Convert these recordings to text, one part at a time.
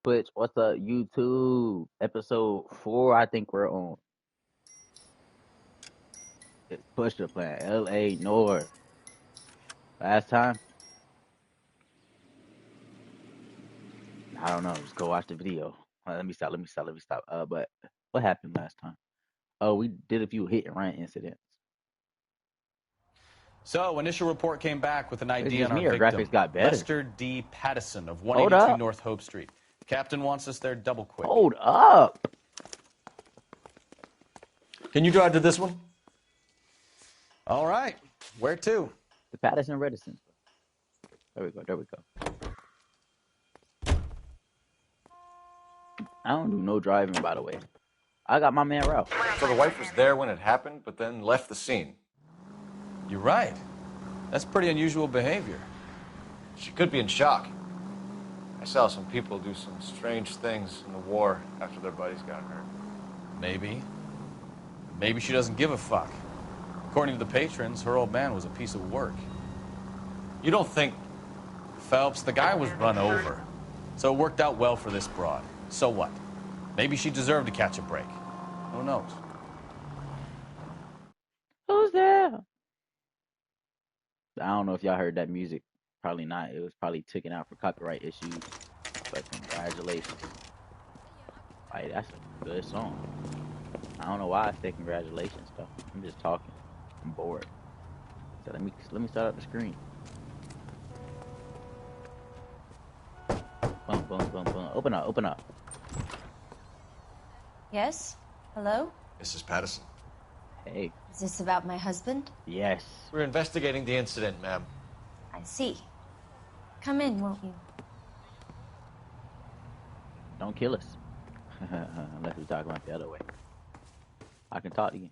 Twitch? What's up, YouTube? Episode 4, I think we're on. It's Pusha playing L.A. NOIRE. Last time? I don't know. Just go watch the video. Let me stop. But what happened last time? Oh, we did a few hit and run incidents. So, initial report came back with an ID on our victim, graphics got better. Lester D. Pattison of 182 North Hope Street. Captain wants us there double quick. Hold up. Can you drive to this one? All right. Where to? The Pattison Reticence. There we go. I don't do no driving, by the way. I got my man Ralph. So the wife was there when it happened, but then left the scene. You're right. That's pretty unusual behavior. She could be in shock. I saw some people do some strange things in the war after their buddies got hurt. Maybe. Maybe she doesn't give a fuck. According to the patrons, her old man was a piece of work. You don't think... Phelps, the guy was run over. So it worked out well for this broad. So what? Maybe she deserved to catch a break. Who knows? Who's there? I don't know if y'all heard that music. Probably not. It was probably taken out for copyright issues. But congratulations. Like, that's a good song. I don't know why I say congratulations though. I'm just talking. I'm bored. So let me start up the screen. Boom. Open up. Yes? Hello? Mrs. Pattison. Hey. Is this about my husband? Yes. We're investigating the incident, ma'am. I see. Come in, won't you? Don't kill us. Unless we talk about the other way. I can talk to you.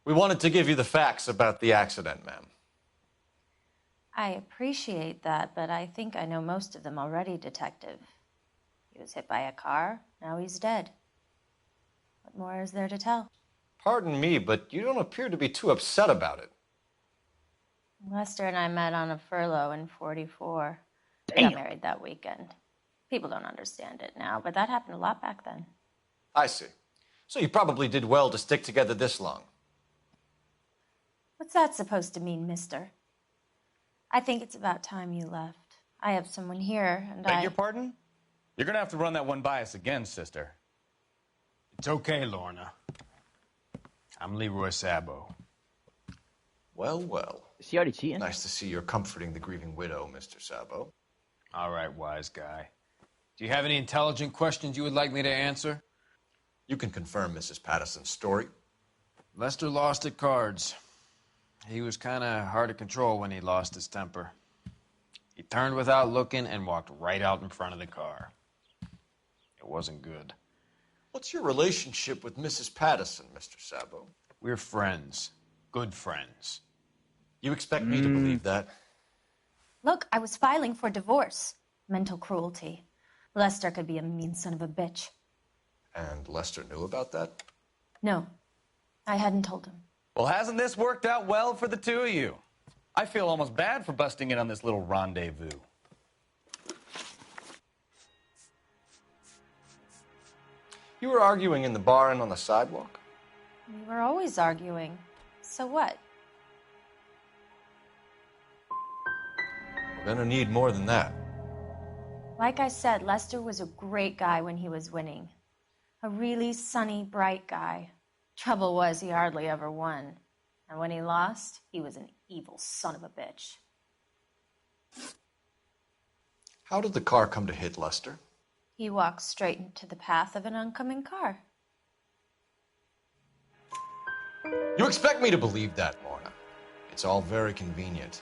We wanted to give you the facts about the accident, ma'am. I appreciate that, but I think I know most of them already, Detective. He was hit by a car, now he's dead. What more is there to tell? Pardon me, but you don't appear to be too upset about it. Lester and I met on a furlough in 44. Damn. We got married that weekend. People don't understand it now, but that happened a lot back then. I see. So you probably did well to stick together this long. What's that supposed to mean, mister? I think it's about time you left. I have someone here, and Beg your pardon? You're gonna have to run that one by us again, sister. It's okay, Lorna. I'm Leroy Sabo. Well. Is she already cheating? Nice to see you're comforting the grieving widow, Mr. Sabo. All right, wise guy. Do you have any intelligent questions you would like me to answer? You can confirm Mrs. Pattison's story. Lester lost at cards. He was kind of hard to control when he lost his temper. He turned without looking and walked right out in front of the car. It wasn't good. What's your relationship with Mrs. Pattison, Mr. Sabo? We're friends. Good friends. You expect me to believe that? Look, I was filing for divorce. Mental cruelty. Lester could be a mean son of a bitch. And Lester knew about that? No, I hadn't told him. Well, hasn't this worked out well for the two of you? I feel almost bad for busting in on this little rendezvous. You were arguing in the bar and on the sidewalk? We were always arguing. So what? We're gonna need more than that. Like I said, Lester was a great guy when he was winning. A really sunny, bright guy. Trouble was, he hardly ever won. And when he lost, he was an evil son of a bitch. How did the car come to hit Lester? He walked straight into the path of an oncoming car. You expect me to believe that, Lorna? It's all very convenient.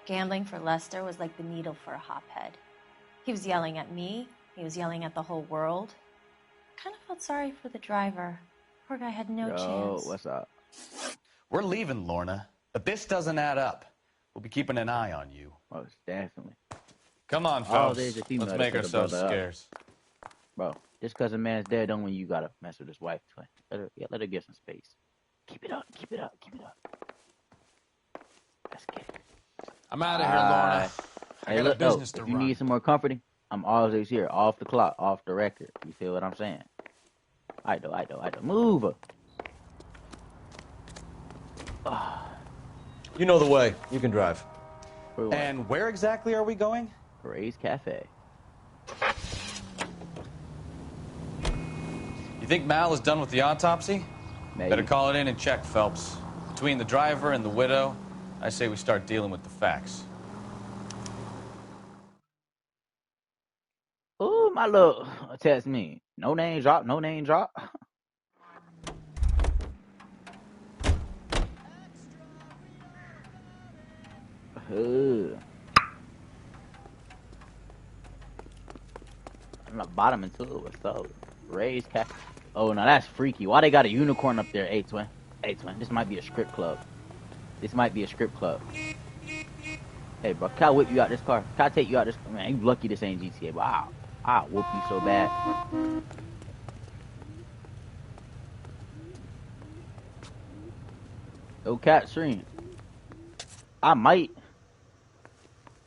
Gambling for Lester was like the needle for a hophead. He was yelling at me. He was yelling at the whole world. I kind of felt sorry for the driver. Poor guy had no chance. What's up? We're leaving, Lorna, but this doesn't add up. We'll be keeping an eye on you. Most definitely. Come on, Oh, folks. there's a female Let's to make put the ourselves brother up. scarce. Bro, just because a man's dead don't mean you gotta mess with his wife. Let her get some space. Keep it up. Let's get it. I'm out of here, Lorna. I Hey, got look, a business if to you run. need some more comforting, I'm always here, off the clock, off the record. You feel what I'm saying? I do. Move. You know the way. You can drive. And where exactly are we going? Ray's Cafe. You think Mal is done with the autopsy? Maybe. Better call it in and check, Phelps. Between the driver and the widow, I say we start dealing with the facts. Ooh, my little test me. No name drop, no name drop. I'm not bottom into it. What's up? Ray's Cat. Oh, no, that's freaky. Why they got a unicorn up there? Hey, twin. This might be a strip club. Hey, bro, can I whip you out this car? Can I take you out this? Man, you lucky this ain't GTA, but I'll whoop you so bad. No cat stream. I might.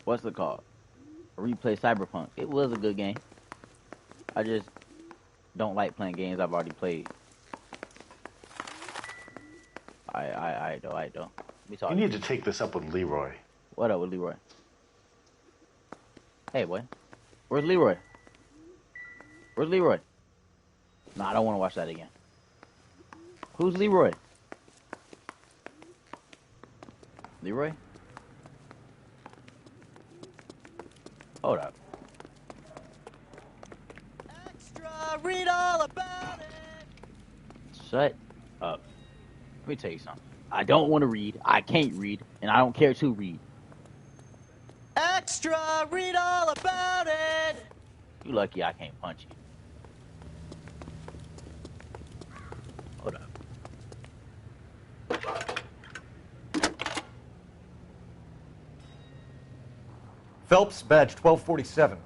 What's it called? Replay Cyberpunk. It was a good game. I just don't like playing games I've already played. I don't. You need to take this up with Leroy. What up with Leroy? Hey, boy. Where's Leroy? Nah, I don't want to watch that again. Who's Leroy? Leroy? Hold up. Extra, read all about it. Shut up. Let me tell you something. I don't want to read. I can't read. And I don't care to read. Extra, read all about it. You lucky I can't punch you. Hold up. Phelps, badge 1247.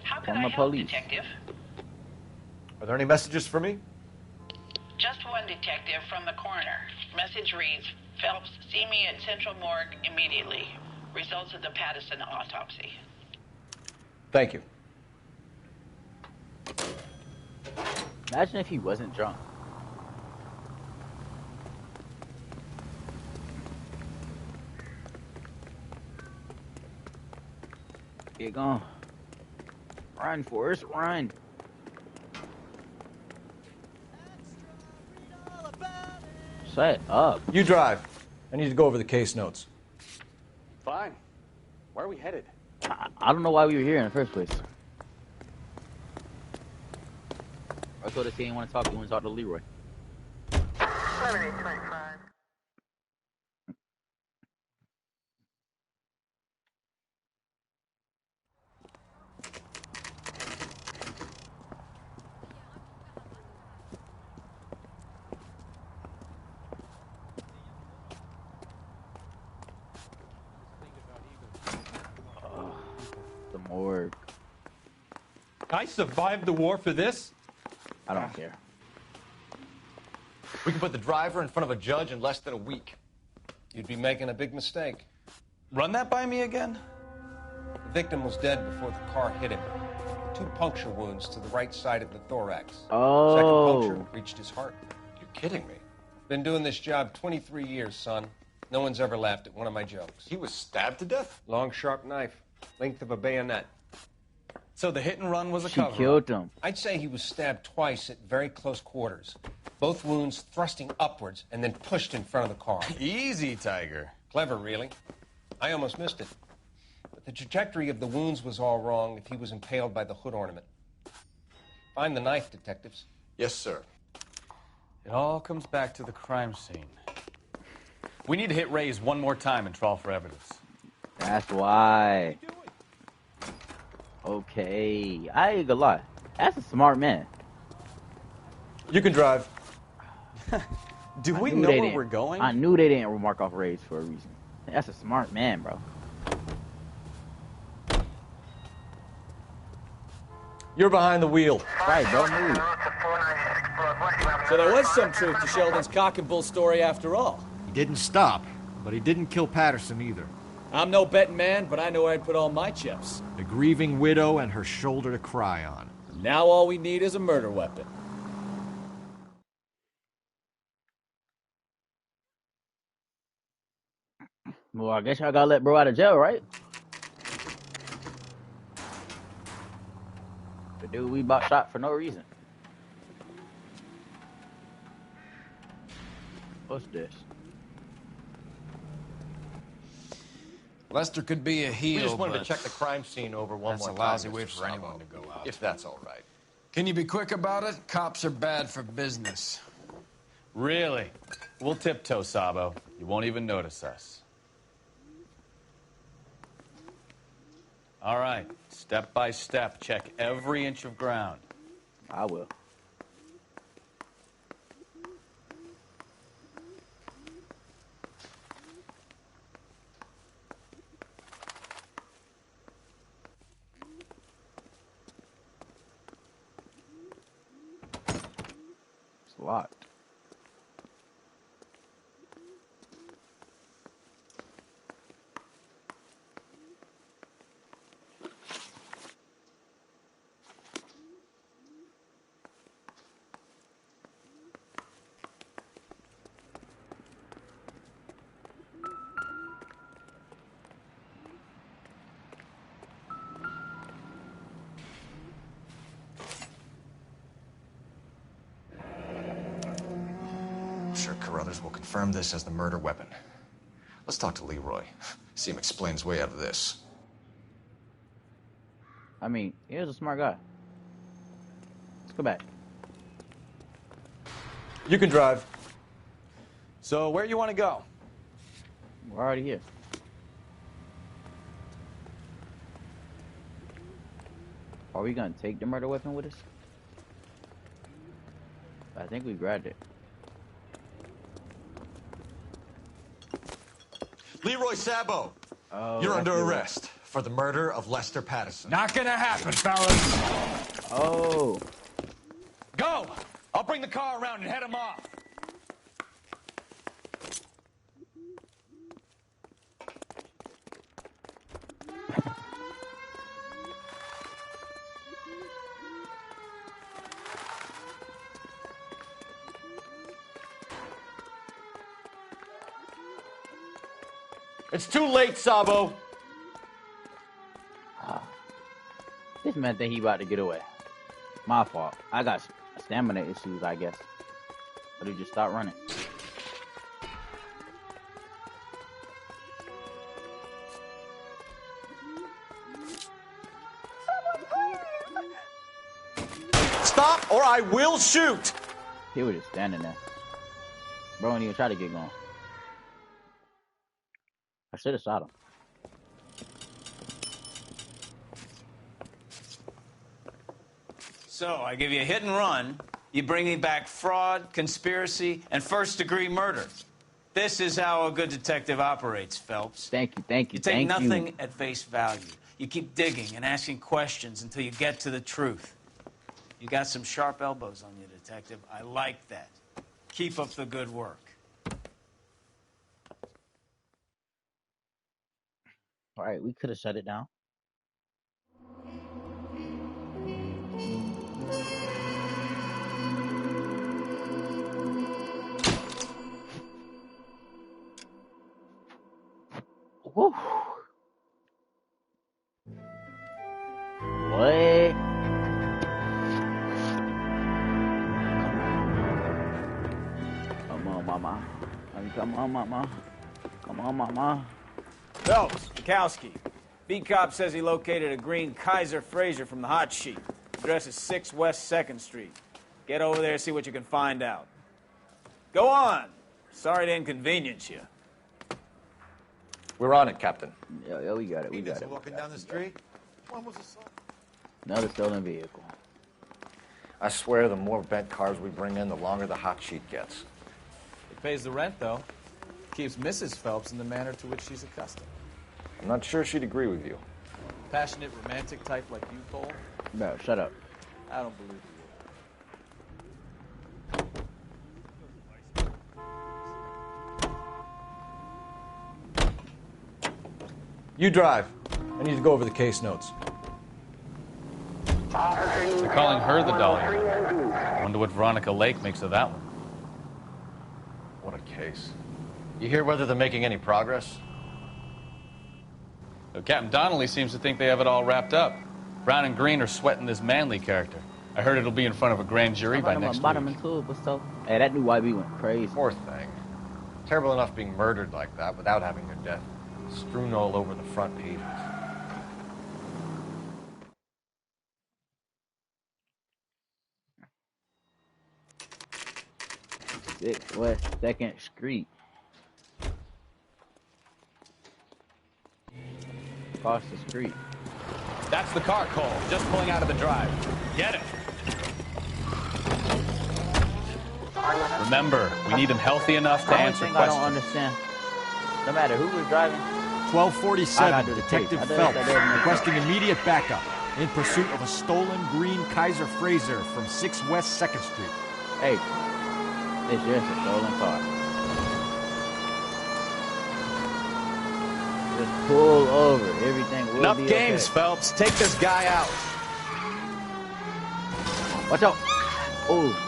How can From I the help, police. Detective? Are there any messages for me? Just one detective from the coroner. Message reads, Phelps, see me at Central Morgue immediately. Results of the Patterson autopsy. Thank you. Imagine if he wasn't drunk. Get going. Run, Forrest, run. Shut up. You drive. I need to go over the case notes. Fine. Where are we headed? I don't know why we were here in the first place. I told us he didn't want to talk. He wanted to talk to Leroy. 7825. The morgue. I survived the war for this? I don't care. We can put the driver in front of a judge in less than a week. You'd be making a big mistake. Run that by me again? The victim was dead before the car hit him. 2 puncture wounds to the right side of the thorax. Oh. Second puncture reached his heart. You're kidding me. Been doing this job 23 years, son. No one's ever laughed at one of my jokes. He was stabbed to death? Long, sharp knife. Length of a bayonet. So the hit and run was a She cover-up. killed him. I'd say he was stabbed twice at very close quarters. Both wounds thrusting upwards and then pushed in front of the car. Easy, Tiger. Clever, really. I almost missed it. But the trajectory of the wounds was all wrong if he was impaled by the hood ornament. Find the knife, detectives. Yes, sir. It all comes back to the crime scene. We need to hit Ray's one more time and trawl for evidence. That's why. Okay. I ain't gonna lie. That's a smart man. You can drive. Do we I knew know they where didn't- we're going? I knew they didn't remark off Ray's for a reason. That's a smart man, bro. You're behind the wheel. Right, bro. Move. So there was some truth to Sheldon's cock and bull story after all. He didn't stop, but he didn't kill Patterson either. I'm no betting man, but I know where I'd put all my chips. A grieving widow and her shoulder to cry on. Now all we need is a murder weapon. Well, I guess y'all gotta let bro out of jail, right? The dude we bought shot for no reason. What's this? Lester could be a heel, We just wanted to but check the crime scene over one that's more a time, lousy way Mr. for Sabo, anyone to go out. if that's all right. Can you be quick about it? Cops are bad for business. Really? We'll tiptoe, Sabo. You won't even notice us. All right, step by step, check every inch of ground. I will. It's locked. I'm sure Carruthers will confirm this as the murder weapon. Let's talk to Leroy. See him explain his way out of this. I mean, he was a smart guy. Let's go back. You can drive. So, where you want to go? We're already here. Are we gonna take the murder weapon with us? I think we grabbed it. Leroy Sabo, Oh, you're that's under Leroy. arrest for the murder of Lester Patterson. Not gonna happen, fellas. Oh. Go! I'll bring the car around and head him off. It's too late, Sabo. This man think he about to get away. My fault. I got stamina issues, I guess. But he just stopped running. Stop or I will shoot. He was just standing there. Bro didn't even try to get going. I should have shot him. So, I give you a hit and run. You bring me back fraud, conspiracy, and first-degree murder. This is how a good detective operates, Phelps. Thank you, thank you, You take thank nothing you. at face value. You keep digging and asking questions until you get to the truth. You got some sharp elbows on you, detective. I like that. Keep up the good work. All right, we could have shut it down. Woo. What? Come on, mama. Come on, mama. Come on, mama. Phelps, Bukowski. Beat cop says he located a green Kaiser Fraser from the hot sheet. Address is 6 West 2nd Street. Get over there and see what you can find out. Go on. Sorry to inconvenience you. We're on it, Captain. Yeah, we got it. We got it. Walking down the street? When was this? Another stolen vehicle. I swear the more bent cars we bring in, the longer the hot sheet gets. It pays the rent, though. Keeps Mrs. Phelps in the manner to which she's accustomed. I'm not sure she'd agree with you. Passionate, romantic type like you, Cole? Bro, shut up. I don't believe you. You drive. I need to go over the case notes. They're calling her the Dahlia. I wonder what Veronica Lake makes of that one. What a case. You hear whether they're making any progress? Captain Donnelly seems to think they have it all wrapped up. Brown and Green are sweating this Manley character. I heard it'll be in front of a grand jury by next week. Hey, that new YB went crazy. Poor thing. Terrible enough being murdered like that without having your death strewn all over the front pages. 6 West 2nd Street. Across the street. That's the car, Cole. Just pulling out of the drive. Get it. Remember, we need him healthy enough to answer questions. I don't understand. No matter who was driving. 1247, Detective Phelps requesting immediate backup in pursuit of a stolen green Kaiser Frazer from 6 West 2nd Street. Hey, it's just a stolen car. Just pull over. Everything will Enough be games, okay. Phelps. Take this guy out. Watch out. Oh.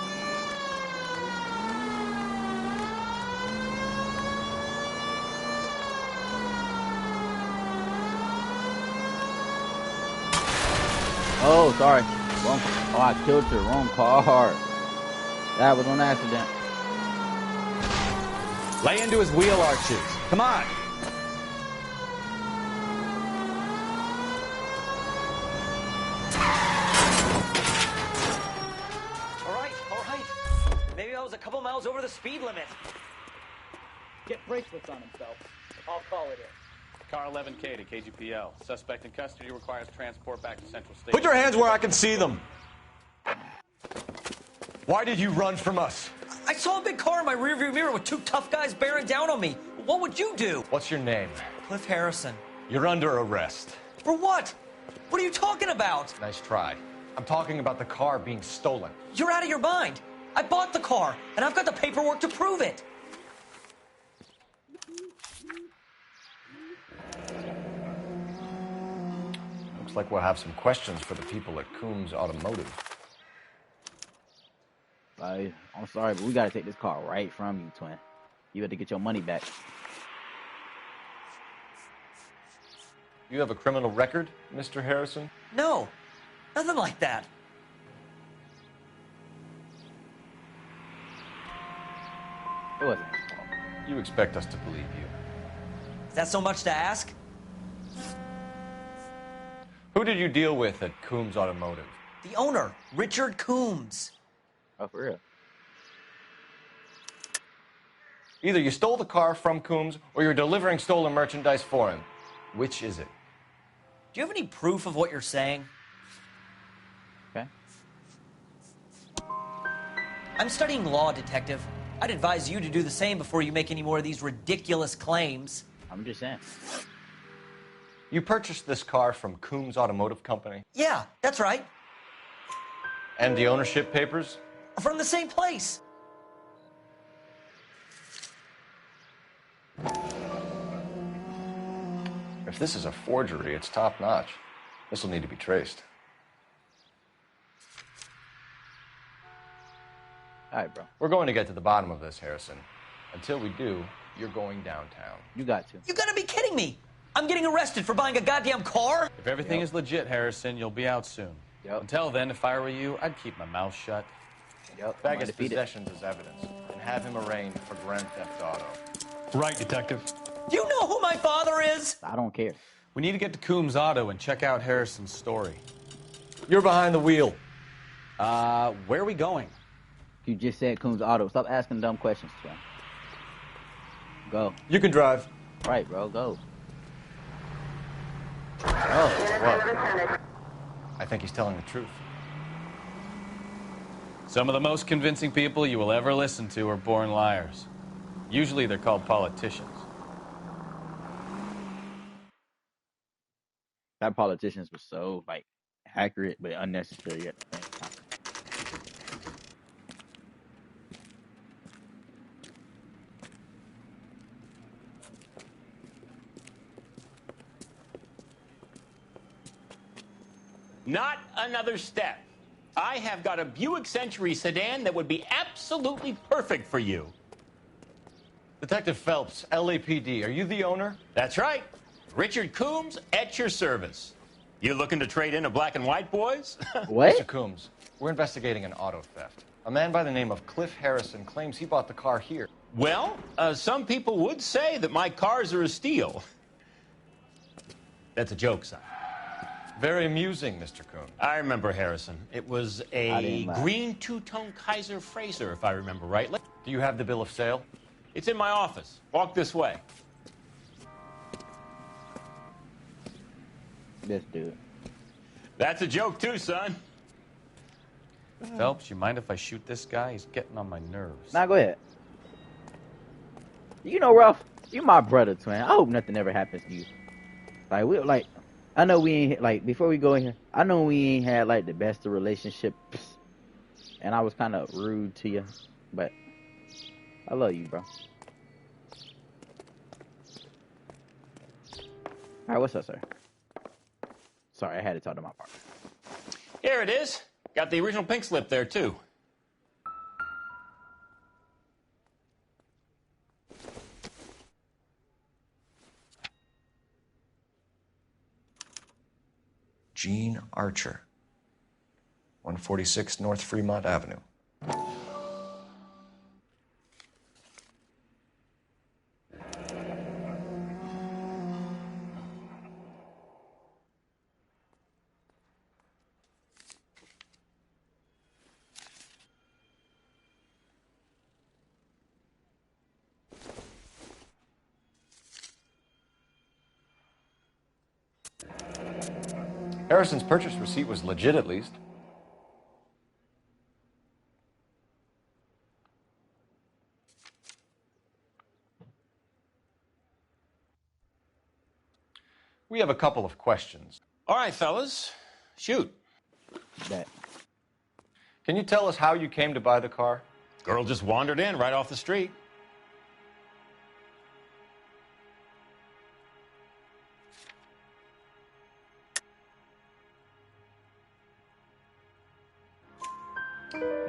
Oh, sorry. Wrong. Oh, I killed the wrong car. That was on accident. Lay into his wheel arches. Come on. All right. Maybe I was a couple miles over the speed limit. Get bracelets on him, Phelps. I'll call it in. Car 11K to KGPL. Suspect in custody requires transport back to Central Station. Put your hands where I can see them. Why did you run from us? I saw a big car in my rearview mirror with two tough guys bearing down on me. What would you do? What's your name? Cliff Harrison. You're under arrest. For what? What are you talking about? Nice try. I'm talking about the car being stolen. You're out of your mind. I bought the car, and I've got the paperwork to prove it. Looks like we'll have some questions for the people at Coombs Automotive. I'm sorry, but we gotta take this car right from you, twin. You have to get your money back. You have a criminal record, Mr. Harrison? No, nothing like that. It wasn't. You expect us to believe you. Is that so much to ask? Who did you deal with at Coombs Automotive? The owner, Richard Coombs. Oh, for real? Either you stole the car from Coombs or you're delivering stolen merchandise for him. Which is it? Do you have any proof of what you're saying? Okay. I'm studying law, Detective. I'd advise you to do the same before you make any more of these ridiculous claims. I'm just saying. You purchased this car from Coombs Automotive Company? Yeah, that's right. And the ownership papers? From the same place. If this is a forgery, it's top-notch. This will need to be traced. All right, bro. We're going to get to the bottom of this, Harrison. Until we do, you're going downtown. You got to. You gotta be kidding me! I'm getting arrested for buying a goddamn car? If everything is legit, Harrison, you'll be out soon. Yep. Until then, if I were you, I'd keep my mouth shut. Yep. Bag his possessions as evidence and have him arraigned for grand theft auto. Right, Detective. Do you know who my father is? I don't care. We need to get to Coombs Auto and check out Harrison's story. You're behind the wheel. Where are we going? You just said Coombs Auto. Stop asking dumb questions, twin. Go. You can drive. Right, bro. Go. What? I think he's telling the truth. Some of the most convincing people you will ever listen to are born liars. Usually they're called politicians. That politicians was so, like, accurate but unnecessary at the same time. Not another step. I have got a Buick Century sedan that would be absolutely perfect for you. Detective Phelps, LAPD, are you the owner? That's right. Richard Coombs at your service. You looking to trade in a black and white, boys? What? Mr. Coombs, we're investigating an auto theft. A man by the name of Cliff Harrison claims he bought the car here. Well, some people would say that my cars are a steal. That's a joke, son. Very amusing, Mr. Coombs. I remember Harrison. It was a laugh. green two-tone Kaiser Frazer, if I remember rightly. Do you have the bill of sale? It's in my office. Walk this way. This dude. That's a joke, too, son. Phelps, you mind if I shoot this guy? He's getting on my nerves. Now go ahead. You know, Ralph, you're my brother, twin. I hope nothing ever happens to you. Like, I know we ain't, like, before we go in here, I know we ain't had, like, the best of relationships. And I was kind of rude to you. But I love you, bro. All right, what's up, sir? Sorry, I had to talk to my partner. Here it is. Got the original pink slip there, too. Gene Archer, 146 North Fremont Avenue. Harrison's purchase receipt was legit, at least. We have a couple of questions. All right, fellas. Shoot. Bet. Can you tell us how you came to buy the car? Girl just wandered in right off the street.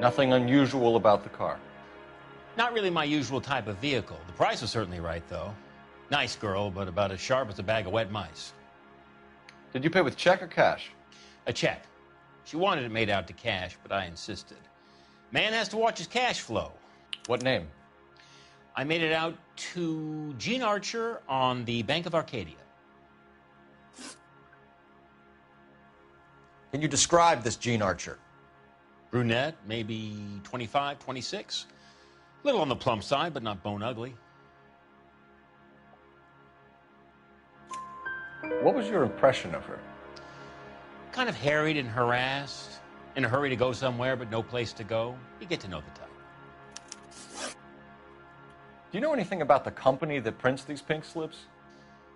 Nothing unusual about the car. Not really my usual type of vehicle. The price was certainly right, though. Nice girl, but about as sharp as a bag of wet mice. Did you pay with check or cash? A check. She wanted it made out to cash, but I insisted. Man has to watch his cash flow. What name? I made it out to Gene Archer on the Bank of Arcadia. Can you describe this Gene Archer? Brunette, maybe 25, 26. Little on the plump side, but not bone ugly. What was your impression of her? Kind of harried and harassed. In a hurry to go somewhere, but no place to go. You get to know the type. Do you know anything about the company that prints these pink slips?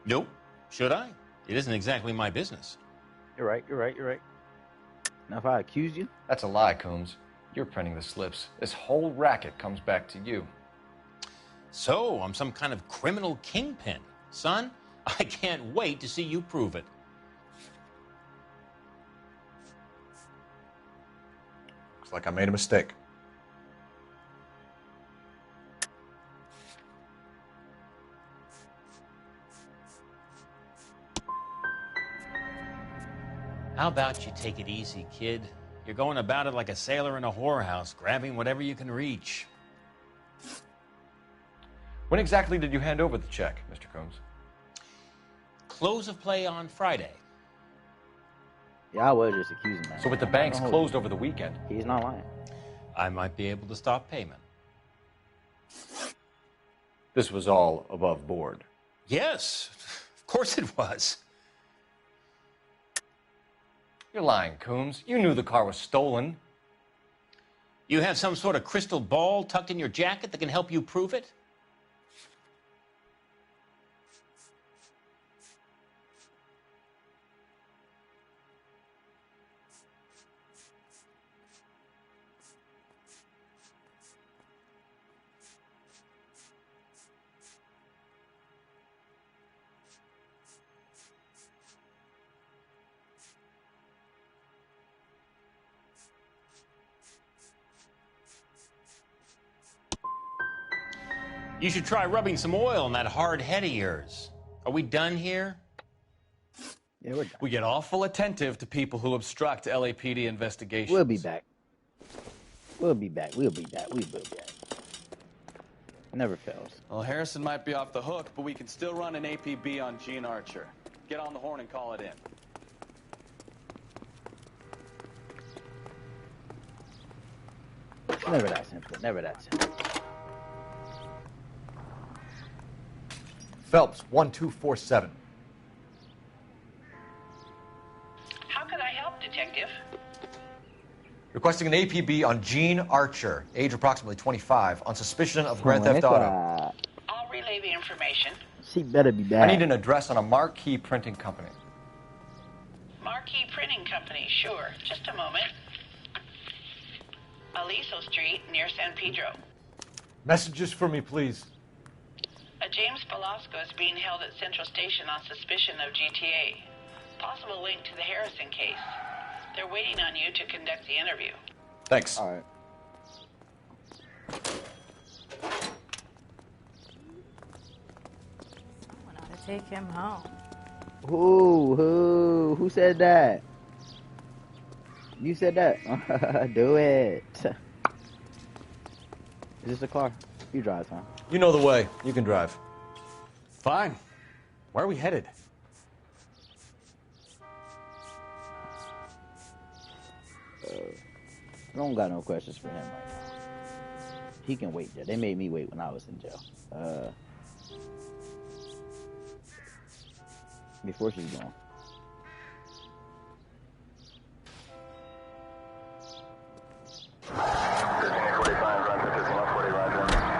Nope. Should I? It isn't exactly my business. You're right. Now, if I accuse you? That's a lie, Coombs. You're printing the slips. This whole racket comes back to you. So, I'm some kind of criminal kingpin. Son, I can't wait to see you prove it. Looks like I made a mistake. How about you take it easy, kid? You're going about it like a sailor in a whorehouse, grabbing whatever you can reach. When exactly did you hand over the check, Mr. Coombs? Close of play on Friday. Yeah, I was just accusing that. So with the banks closed over the weekend? He's not lying. I might be able to stop payment. This was all above board. Yes, of course it was. You're lying, Coombs. You knew the car was stolen. You have some sort of crystal ball tucked in your jacket that can help you prove it? You should try rubbing some oil on that hard head of yours. Are we done here? Yeah, we're done. We get awful attentive to people who obstruct LAPD investigations. We'll be back. We'll be back. We'll be back. We will be back. Never fails. Well, Harrison might be off the hook, but we can still run an APB on Gene Archer. Get on the horn and call it in. Never that simple. Never that simple. Phelps, 1247. How could I help, Detective? Requesting an APB on Gene Archer, age approximately 25, on suspicion of grand theft auto. I'll relay the information. She better be I bad. need an address on a Marquee Printing Company. Marquee Printing Company, sure. Just a moment. Aliso Street, near San Pedro. Messages for me, please. A James Velasco is being held at Central Station on suspicion of GTA. Possible link to the Harrison case. They're waiting on you to conduct the interview. Thanks. All right. Someone ought to take him home. Who said that? You said that. Do it. Is this a car? You drive, huh? You know the way. You can drive. Fine. Where are we headed? I don't got no questions for him right now. He can wait there. They made me wait when I was in jail. Before she's gone.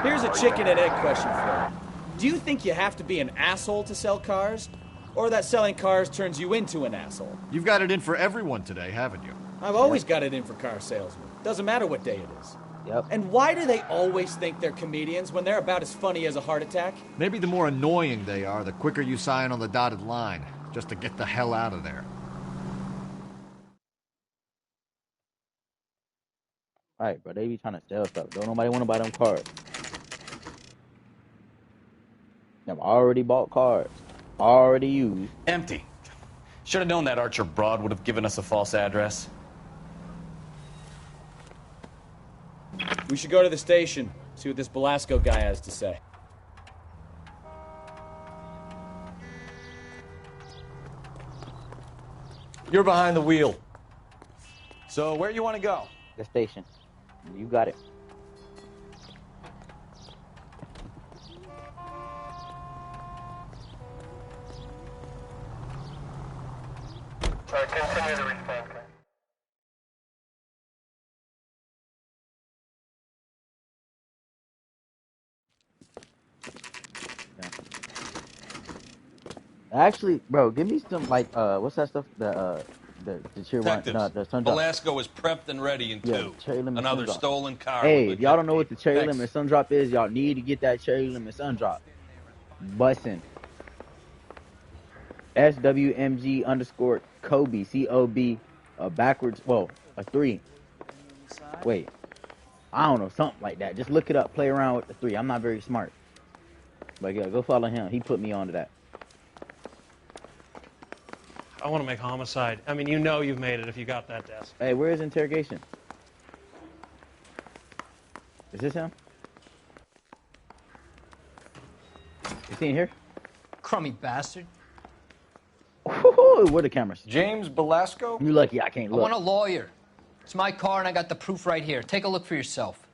Here's a chicken and egg question for you. Do you think you have to be an asshole to sell cars? Or that selling cars turns you into an asshole? You've got it in for everyone today, haven't you? I've always got it in for car salesmen. Doesn't matter what day it is. Yep. And why do they always think they're comedians when they're about as funny as a heart attack? Maybe the more annoying they are, the quicker you sign on the dotted line, just to get the hell out of there. Alright, bro. They be trying to sell stuff. Don't nobody want to buy them cars. Them already bought cars. Already used. Empty. Should have known that Archer broad would have given us a false address. We should go to the station, see what this Velasco guy has to say. You're behind the wheel. So where you want to go? The station. You got it. Continue to respond. Actually, bro, give me some like what's that stuff? The cheer one. Detectives, No, the sun drop. Velasco is prepped and ready in two. Cherry lemon Another sun drop. stolen car. Hey, with if y'all don't know what the cherry Thanks. lemon sun drop is, y'all need to get that cherry lemon sun drop. Bussin'. SWMG _ Kobe COB backwards. Well, a 3. Wait, I don't know, something like that. Just look it up. Play around with the 3. I'm not very smart, but yeah, go follow him. He put me onto that. I want to make homicide. I mean, you know you've made it if you got that desk. Hey, where is interrogation? Is this him? Is he in here? Crummy bastard. Where the cameras? James Velasco? You lucky I can't I look. want a lawyer. It's my car and I got the proof right here. Take a look for yourself.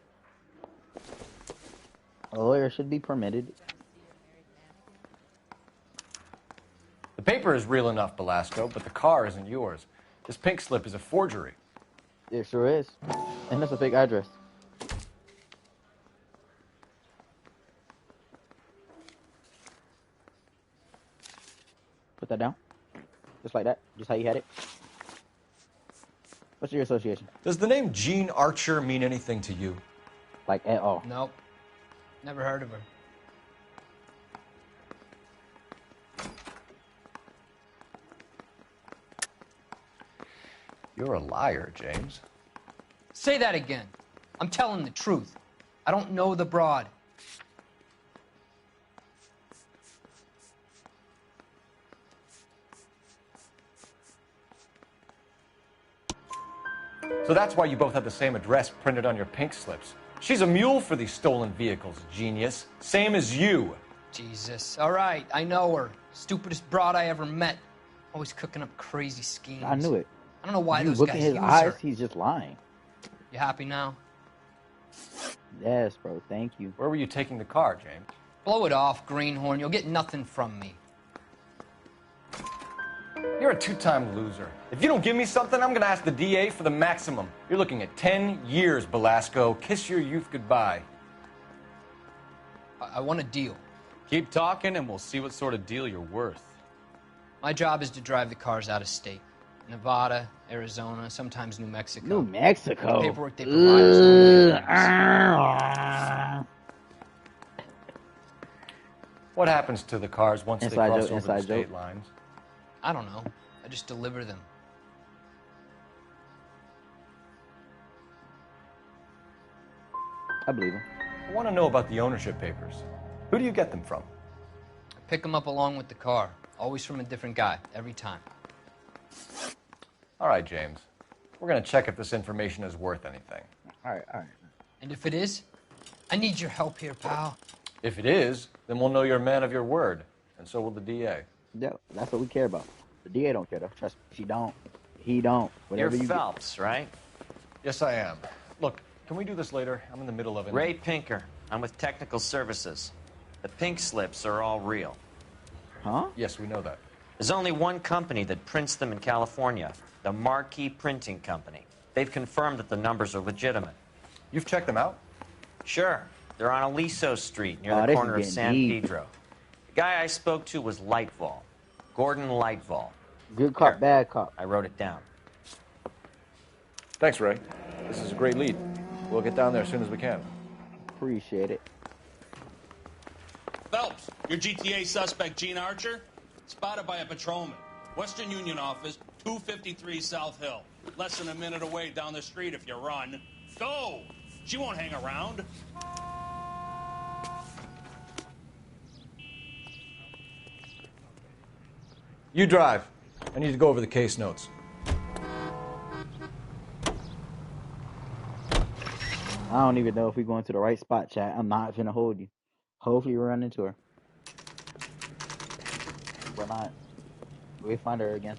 A lawyer should be permitted. The paper is real enough, Velasco, but the car isn't yours. This pink slip is a forgery. It sure is. And that's a fake address. Put that down. Just like that. Just how you had it. What's your association? Does the name Gene Archer mean anything to you? Like at all? Nope. Never heard of her. You're a liar, James. Say that again. I'm telling the truth. I don't know the broad. So that's why you both have the same address printed on your pink slips. She's a mule for these stolen vehicles, genius. Same as you. Jesus. All right, I know her. Stupidest broad I ever met. Always cooking up crazy schemes. I knew it. I don't know why You those look guys in his use eyes, her. he's just lying. You happy now? Yes, bro. Thank you. Where were you taking the car, James? Blow it off, greenhorn. You'll get nothing from me. You're a two-time loser. If you don't give me something, I'm gonna ask the DA for the maximum. You're looking at 10 years, Belasco. Kiss your youth goodbye. I want a deal. Keep talking and we'll see what sort of deal you're worth. My job is to drive the cars out of state. Nevada, Arizona, sometimes New Mexico. New Mexico? The paperwork they provide is normally What happens to the cars once they cross over the state lines? I don't know. I just deliver them. I believe him. I want to know about the ownership papers. Who do you get them from? I pick them up along with the car. Always from a different guy, every time. All right, James. We're going to check if this information is worth anything. All right. And if it is, I need your help here, pal. If it is, then we'll know you're a man of your word, and so will the DA. Yeah, that's what we care about. The DA don't care, though. Trust me. She don't. He don't. Whatever You're you Phelps, right? Yes, I am. Look, can we do this later? I'm in the middle of it. Ray Pinker. I'm with Technical Services. The pink slips are all real. Huh? Yes, we know that. There's only one company that prints them in California, the Marquee Printing Company. They've confirmed that the numbers are legitimate. You've checked them out? Sure. They're on Aliso Street, near the corner of San Pedro. The guy I spoke to was Lightval. Gordon Lightval. Good cop, bad cop. I wrote it down. Thanks, Ray. This is a great lead. We'll get down there as soon as we can. Appreciate it. Phelps, your GTA suspect, Gene Archer, spotted by a patrolman. Western Union office, 253 South Hill. Less than a minute away down the street if you run. Go! She won't hang around. You drive. I need to go over the case notes. I don't even know if we're going to the right spot, chat. I'm not finna hold you. Hopefully we run into her. We're not. We find her again.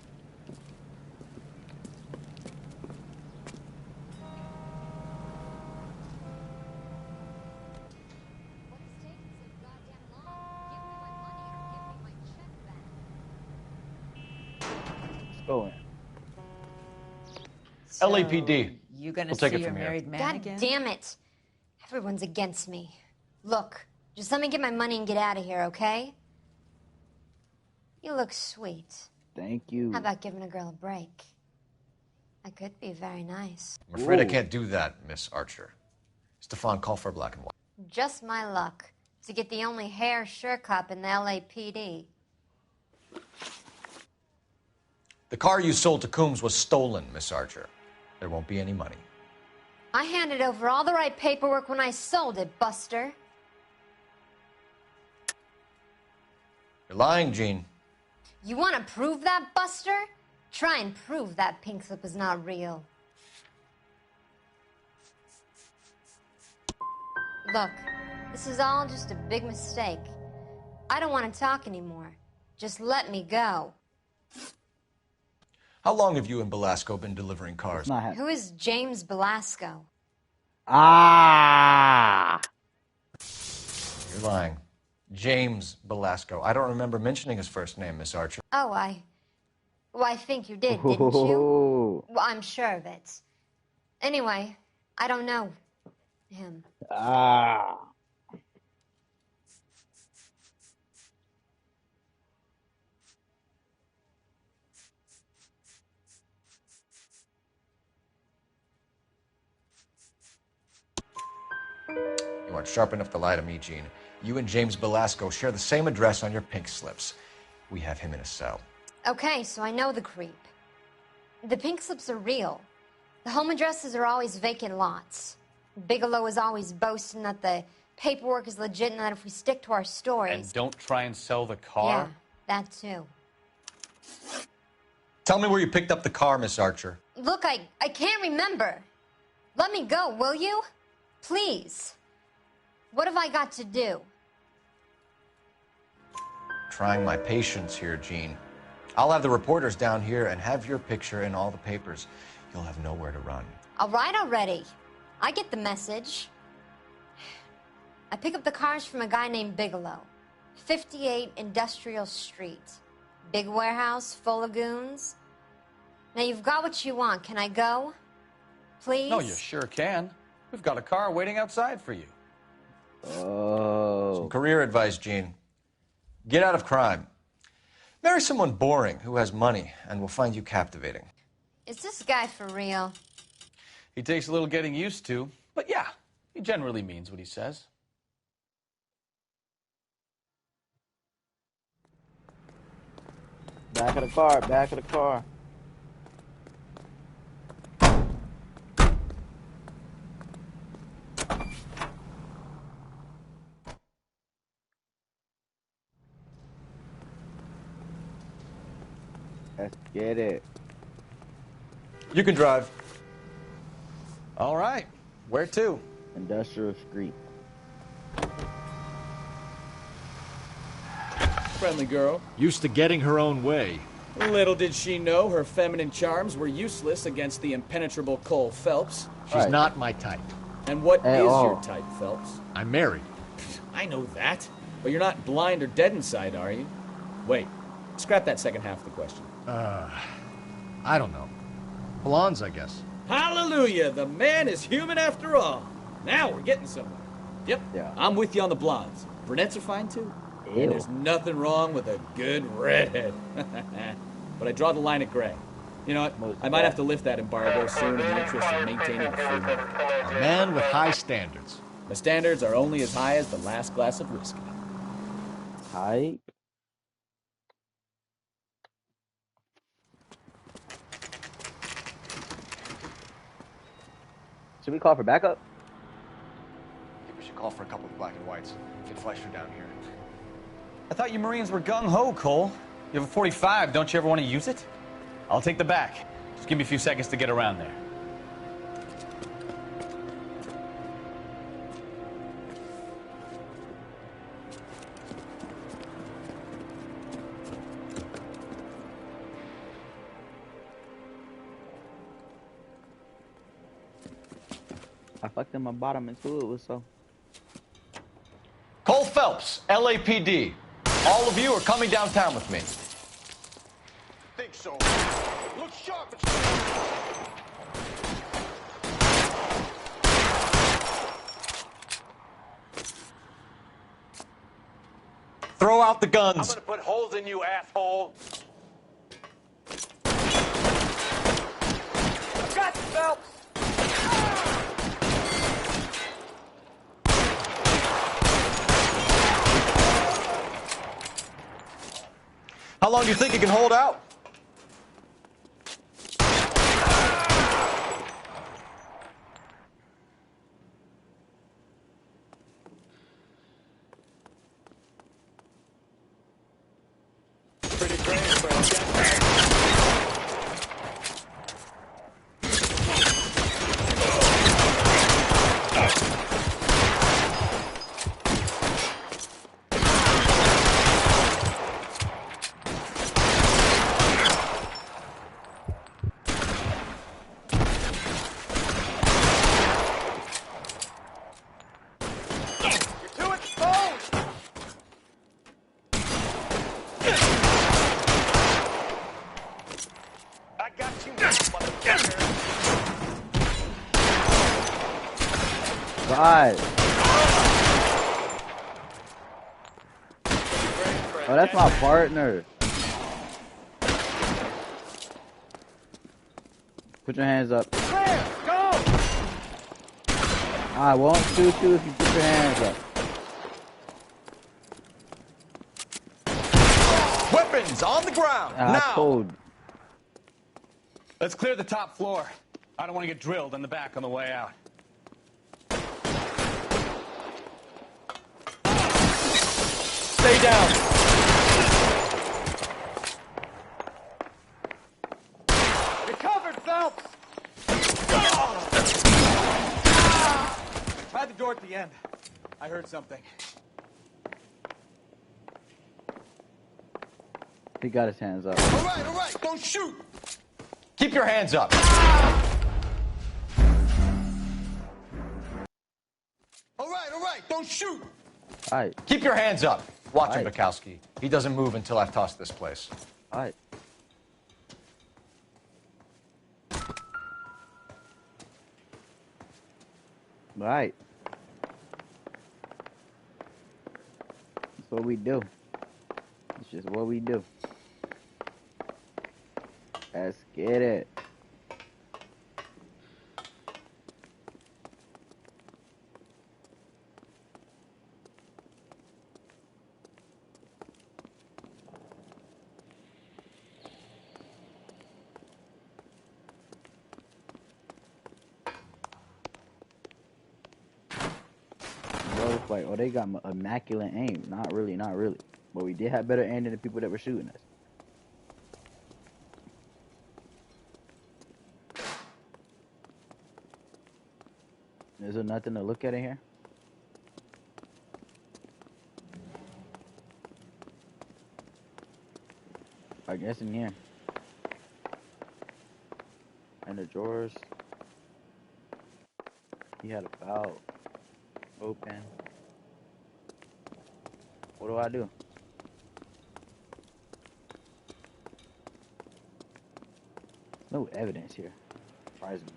Go in. So, LAPD. You gonna we'll take see it your from married here. man God again? damn it. Everyone's against me. Look, just let me get my money and get out of here, okay? You look sweet. Thank you. How about giving a girl a break? I could be very nice. I'm afraid I can't do that, Miss Archer. Stefan, call for black and white. Just my luck to get the only hair sure cop in the LAPD. The car you sold to Coombs was stolen, Miss Archer. There won't be any money. I handed over all the right paperwork when I sold it, Buster. You're lying, Gene. You want to prove that, Buster? Try and prove that pink slip is not real. Look, this is all just a big mistake. I don't want to talk anymore. Just let me go. How long have you and Belasco been delivering cars? Who is James Belasco? Ah! You're lying. James Belasco. I don't remember mentioning his first name, Miss Archer. Oh, I think you did, didn't you? Well, I'm sure of it. Anyway, I don't know him. Ah. You aren't sharp enough to lie to me, Gene. You and James Belasco share the same address on your pink slips. We have him in a cell. Okay, so I know the creep. The pink slips are real. The home addresses are always vacant lots. Bigelow is always boasting that the paperwork is legit and that if we stick to our stories... And don't try and sell the car? Yeah, that too. Tell me where you picked up the car, Miss Archer. Look, I can't remember. Let me go, will you? Please. What have I got to do? Trying my patience here, Gene. I'll have the reporters down here and have your picture in all the papers. You'll have nowhere to run. All right already. I get the message. I pick up the cars from a guy named Bigelow. 58 Industrial Street. Big warehouse full of goons. Now you've got what you want. Can I go? Please? No, you sure can. We've got a car waiting outside for you. Oh. Some career advice, Gene. Get out of crime. Marry someone boring who has money and will find you captivating. Is this guy for real? He takes a little getting used to, but yeah, he generally means what he says. Back of the car, back of the car. Let's get it. You can drive. All right. Where to? Industrial Street. Friendly girl. Used to getting her own way. Little did she know her feminine charms were useless against the impenetrable Cole Phelps. She's not my type. And what At is all. your type, Phelps? I'm married. I know that. But you're not blind or dead inside, are you? Wait. Scrap that second half of the question. I don't know. Blondes, I guess. Hallelujah! The man is human after all. Now we're getting somewhere. Yep. Yeah. I'm with you on the blondes. Brunettes are fine too. Ew. And there's nothing wrong with a good redhead. But I draw the line at gray. You know what? I might have to lift that embargo soon in the interest of maintaining the free market. A man with high standards. The standards are only as high as the last glass of whiskey. Hype. Should we call for backup? I think we should call for a couple of black and whites. Get Fleischer down here. I thought you Marines were gung-ho, Cole. You have a 45. Don't you ever want to use it? I'll take the back. Just give me a few seconds to get around there. I fucked in my bottom into it was so. Cole Phelps, LAPD. All of you are coming downtown with me. Think so. Look sharp and Throw out the guns. I'm gonna put holes in you, asshole. Got you, Phelps. How long do you think you can hold out? Pretty brave for a jet. You're too exposed. I got you, motherfucker. God. Oh, that's my partner. Put your hands up. Clear, go. I won't shoot you if you put your hands up. Weapons on the ground. I now. told. Let's clear the top floor. I don't want to get drilled in the back on the way out. Stay down. door at the end. I heard something. He got his hands up. All right, don't shoot! Keep your hands up. All right, don't shoot! All right. Keep your hands up. Watch him, Bukowski. He doesn't move until I've tossed this place. All right. All right. That's what we do. It's just what we do. Let's get it. It's like, oh, they got immaculate aim. Not really, not really. But we did have better aim than the people that were shooting us. Is there nothing to look at in here? I guess in here. And the drawers. He had a valve open. What do I do? No evidence here, surprisingly.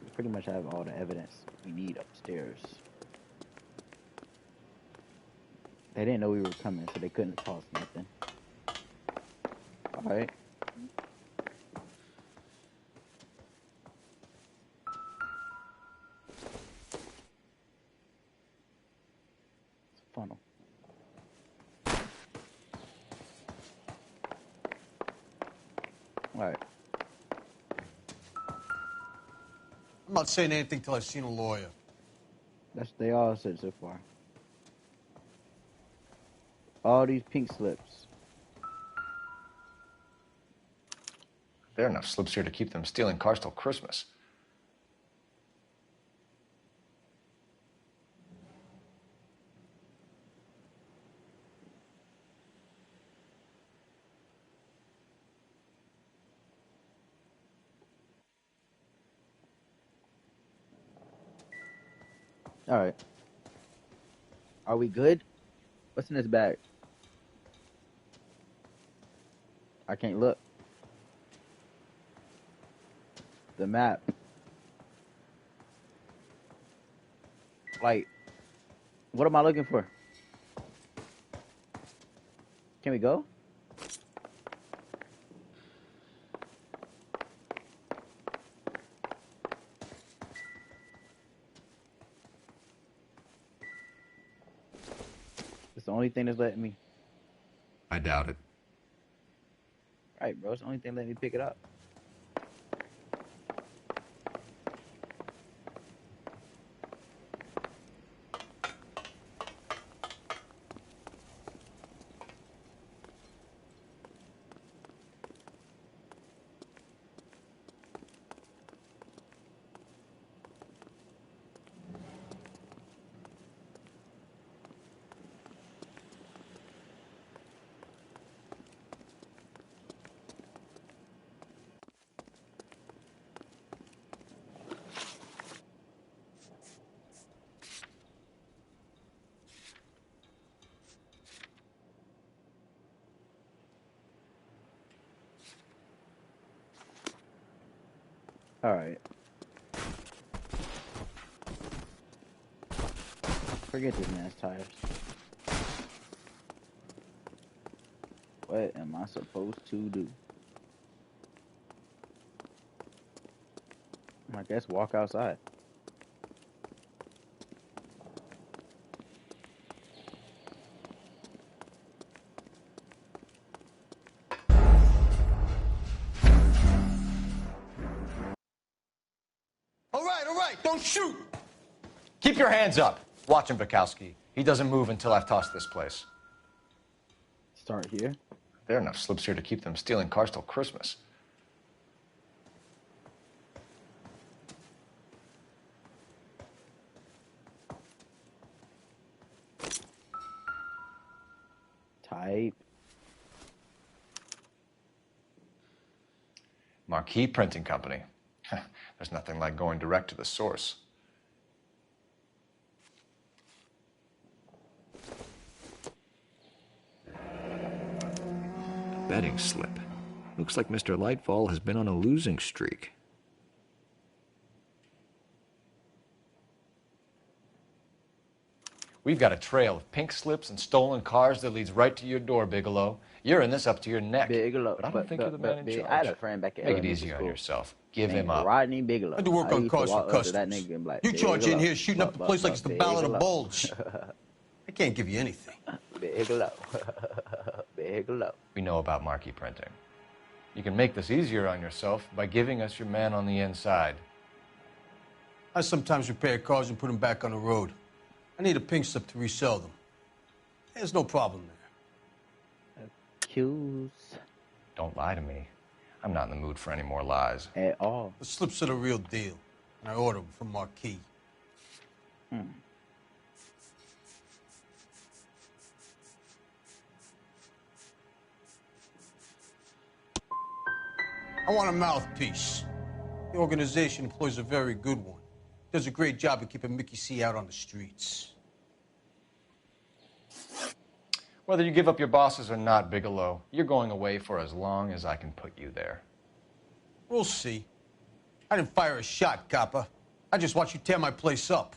We pretty much have all the evidence we need upstairs. They didn't know we were coming, so they couldn't have tossed nothing. Alright. It's a funnel. Alright. I'm not saying anything till I've seen a lawyer. That's what they all said so far. All these pink slips. There are enough slips here to keep them stealing cars till Christmas. Alright. Are we good? What's in this bag? I can't look. The map. Like, what am I looking for? Can we go? It's the only thing that's letting me. I doubt it. Right, bro. It's the only thing letting me pick it up. Alright. Forget this man's tires. What am I supposed to do? I guess walk outside. All right, don't shoot! Keep your hands up. Watch him, Bukowski. He doesn't move until I've tossed this place. Start here. There are enough slips here to keep them stealing cars till Christmas. Right. Marquee Printing Company. There's nothing like going direct to the source. Betting slip. Looks like Mr. Lightfall has been on a losing streak. We've got a trail of pink slips and stolen cars that leads right to your door, Bigelow. You're in this up to your neck. Bigelow. But I don't think you're the man in charge. I had a friend back at Make it elementary easy on school. yourself. Give Named him up. Rodney Bigelow. I do work on used to cars for walk up to customers. that nigga and be like, You charge in Bigelow. here shooting up the place like it's the Ballad of Bulge. I can't give you anything. Bigelow. Bigelow. We know about marquee printing. You can make this easier on yourself by giving us your man on the inside. I sometimes repair cars and put them back on the road. I need a pink slip to resell them. There's no problem there. Cues. Don't lie to me. I'm not in the mood for any more lies. At all. The slips are the real deal, and I ordered them from Marquis. Hmm. I want a mouthpiece. The organization employs a very good one. Does a great job of keeping Mickey C out on the streets. Whether you give up your bosses or not, Bigelow, you're going away for as long as I can put you there. We'll see. I didn't fire a shot, copper. I just watched you tear my place up.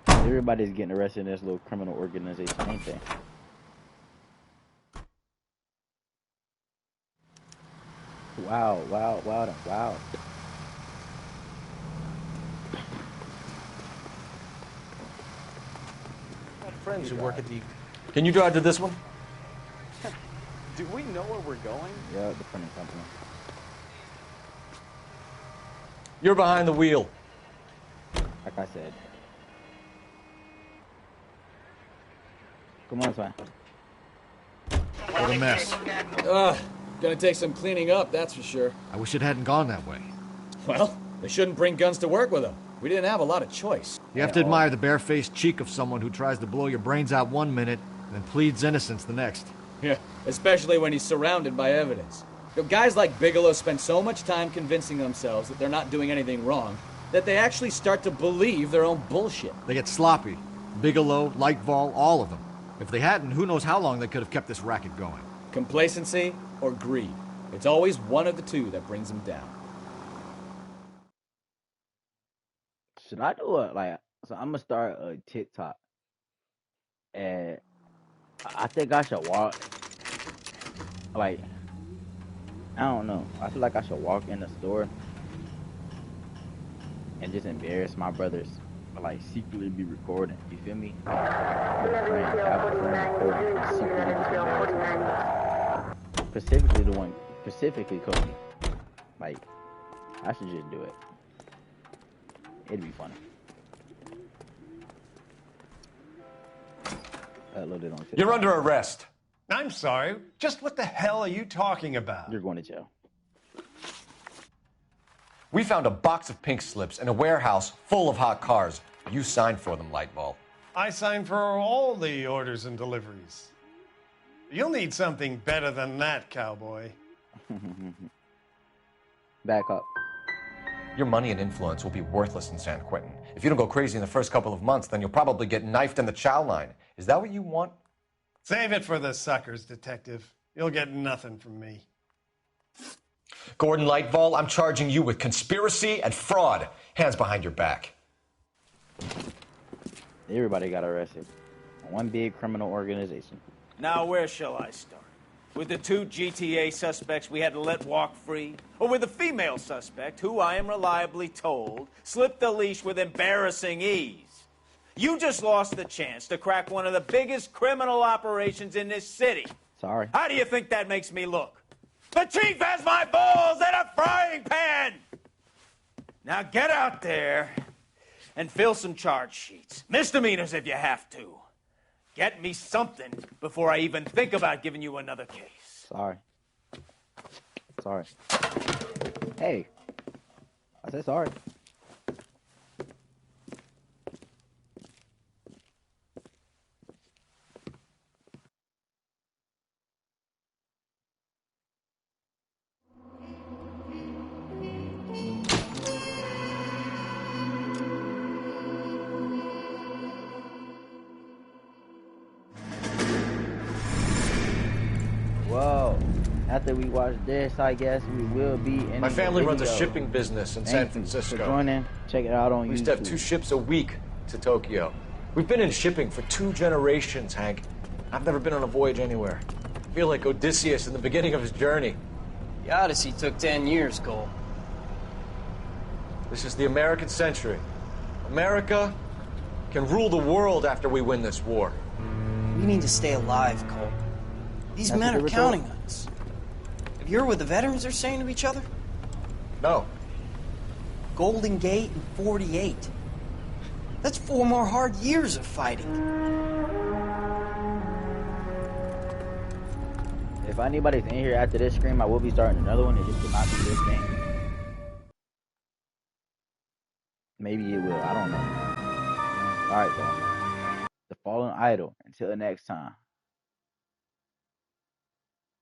Everybody's getting arrested in this little criminal organization, ain't they? Wow, wow, wow, wow. Friends who work at the... Can you drive to this one? Do we know where we're going? Yeah, the printing company. You're behind the wheel. Like I said. Come on, son. What a mess. Gonna take some cleaning up, that's for sure. I wish it hadn't gone that way. Well, they shouldn't bring guns to work with them. We didn't have a lot of choice. You have to admire the barefaced cheek of someone who tries to blow your brains out one minute and then pleads innocence the next. Yeah, especially when he's surrounded by evidence. You know, guys like Bigelow spend so much time convincing themselves that they're not doing anything wrong that they actually start to believe their own bullshit. They get sloppy. Bigelow, Lightfall, all of them. If they hadn't, who knows how long they could have kept this racket going. Complacency or greed. It's always one of the two that brings them down. Should I do it? Like, so I'm gonna start a TikTok, and I think I should walk. Like, I don't know. I feel like I should walk in the store and just embarrass my brothers, but like secretly be recording. You feel me? Specifically the one, specifically Cody. Like, I should just do it. It'd be funny. You're under arrest. I'm sorry. Just what the hell are you talking about? You're going to jail. We found a box of pink slips in a warehouse full of hot cars. You signed for them, Lightball. I signed for all the orders and deliveries. You'll need something better than that, cowboy. Back up. Your money and influence will be worthless in San Quentin. If you don't go crazy in the first couple of months, then you'll probably get knifed in the chow line. Is that what you want? Save it for the suckers, Detective. You'll get nothing from me. Gordon Lightball, I'm charging you with conspiracy and fraud. Hands behind your back. Everybody got arrested. One big criminal organization. Now, where shall I start? With the two GTA suspects we had to let walk free? Or with the female suspect, who I am reliably told slipped the leash with embarrassing ease? You just lost the chance to crack one of the biggest criminal operations in this city. Sorry. How do you think that makes me look? The chief has my balls in a frying pan! Now get out there and fill some charge sheets. Misdemeanors if you have to. Get me something before I even think about giving you another case. Sorry. Hey, I said sorry. Whoa. After we watch this, I guess we will be in My the family runs a video. shipping business in San Thank you Francisco. for joining. Check it out on YouTube. We used to have 2 ships a week to Tokyo. We've been in shipping for 2 generations, Hank. I've never been on a voyage anywhere. I feel like Odysseus in the beginning of his journey. The Odyssey took 10 years, Cole. This is the American century. America can rule the world after we win this war. We need to stay alive, Cole. These That's men what are they were counting told. on us. Have you heard what the veterans are saying to each other? No. Golden Gate and 48. That's 4 more hard years of fighting. If anybody's in here after this stream, I will be starting another one. It just will not be this game. Maybe it will. I don't know. Alright, though. The Fallen Idol. Until next time.